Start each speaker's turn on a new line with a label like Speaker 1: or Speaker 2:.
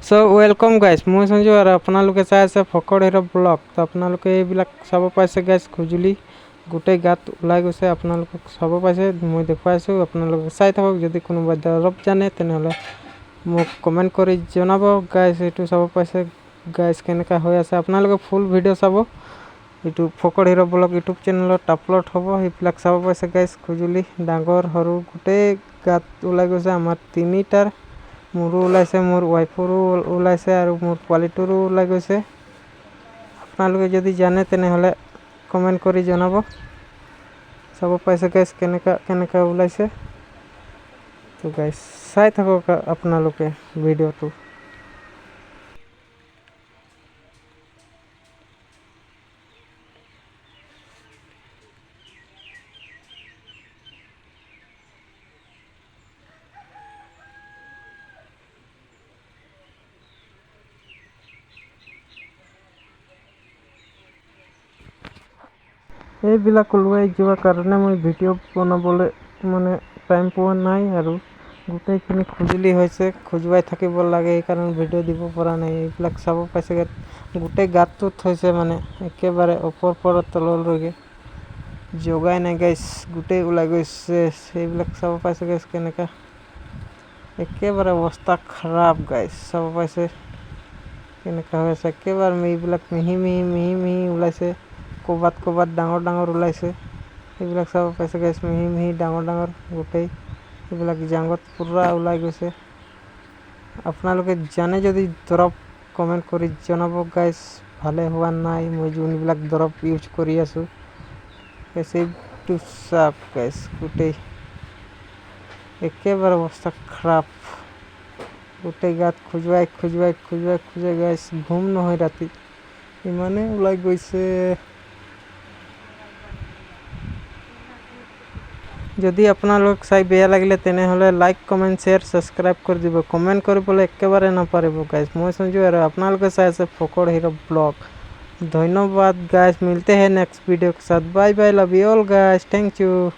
Speaker 1: So welcome guys, মই সঞ্জু আৰু আপোনালোকে চাই আছে ফকৰ হিৰ' ব্লগ। তো আপোনালোকে এইবিলাক চাব পাইছে গাইজ, খুজুলি গোটেই গাত ওলাই গৈছে। আপোনালোকক চাব পাইছে, মই দেখুৱাইছোঁ, আপোনালোকে চাই থাকক। যদি কোনোবাই দৰৱ জানে তেনেহ'লে মোক কমেণ্ট কৰি জনাব গাইজ। এইটো চাব পাইছে গাইজ কেনেকুৱা হৈ আছে। আপোনালোকে ফুল ভিডিঅ' চাব, এইটো ফকৰ হিৰ' ব্লগ ইউটিউব চেনেলত আপলোড হ'ব। সেইবিলাক চাব পাইছে গাইজ, খুজুলি ডাঙৰ সৰু গোটেই গাত ওলাই গৈছে। আমাৰ তিনিটাৰ মোৰো ওলাইছে, মোৰ ৱাইফৰো ওলাইছে আৰু মোৰ পোৱালিটোৰো ওলাই গৈছে। আপোনালোকে যদি জানে তেনেহ'লে কমেণ্ট কৰি জনাব। চাব পাইছে গাইজ কেনেকুৱা ওলাইছে। তো গাইজ চাই থাকক আপোনালোকে ভিডিঅ'টো। এইবিলাক ওলোৱাই যোৱা কাৰণে মই ভিডিঅ' বনাবলৈ মানে টাইম পোৱা নাই আৰু গোটেইখিনি খুজুলি হৈছে, খজুৱাই থাকিব লাগে, সেইকাৰণে ভিডিঅ' দিব পৰা নাই। এইবিলাক চাব পাইছে গোটেই গাতটোত হৈছে, মানে একেবাৰে ওপৰ পৰা তললৈকে জগাই নাই গাইছ, গোটেই ওলাই গৈছে। সেইবিলাক চাব পাইছে গাইছ কেনেকুৱা একেবাৰে অৱস্থা খাৰাপ গাইছ। চাব পাইছে কেনেকুৱা হৈ আছে, একেবাৰে এইবিলাক মিহি মিহি ওলাইছে। ক'ৰবাত ডাঙৰ ওলাইছে। এইবিলাক চাব পাইছে গাইছ, মিহি ডাঙৰ গোটেই এইবিলাক জাংগত পূৰা ওলাই গৈছে। আপোনালোকে জানে যদি দৰৱ কমেণ্ট কৰি জনাব গাইছ। ভালে হোৱা নাই, মই যোনবিলাক দৰৱ ইউজ কৰি আছোঁ সেইটো চাপ গাইছ, গোটেই একেবাৰে অৱস্থা খাৰাপ। গোটেই গাত খজুৱাই গাইছ, ঘুম নহয় ৰাতি, ইমানেই ওলাই গৈছে। যদি আপোনালোক চাই বেয়া লাগিলে তেনেহ'লে লাইক কমেণ্ট শ্বেয়াৰ ছাবস্ক্ৰাইব কৰি দিব। কমেণ্ট কৰিবলৈ একেবাৰে নাপাৰিব গাইজ। মই সঞ্জু আৰু আপোনালোকে চাই আছে ফকৰ হিৰ' ব্লগ। ধন্যবাদ गाइस, मिलते हैं नेक्स्ट वीडियो के साथ। Bye bye, love you all guys, thank you.